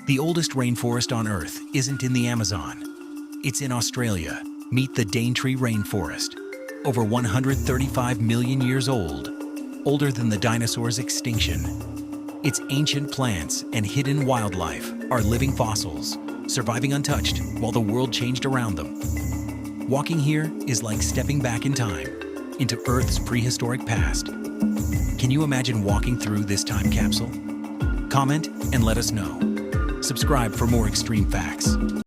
The oldest rainforest on Earth isn't in the Amazon. It's in Australia. Meet the Daintree Rainforest. Over 135 million years old, older than the dinosaurs' extinction. Its ancient plants and hidden wildlife are living fossils, surviving untouched while the world changed around them. Walking here is like stepping back in time, into Earth's prehistoric past. Can you imagine walking through this time capsule? Comment and let us know. Subscribe for more extreme facts.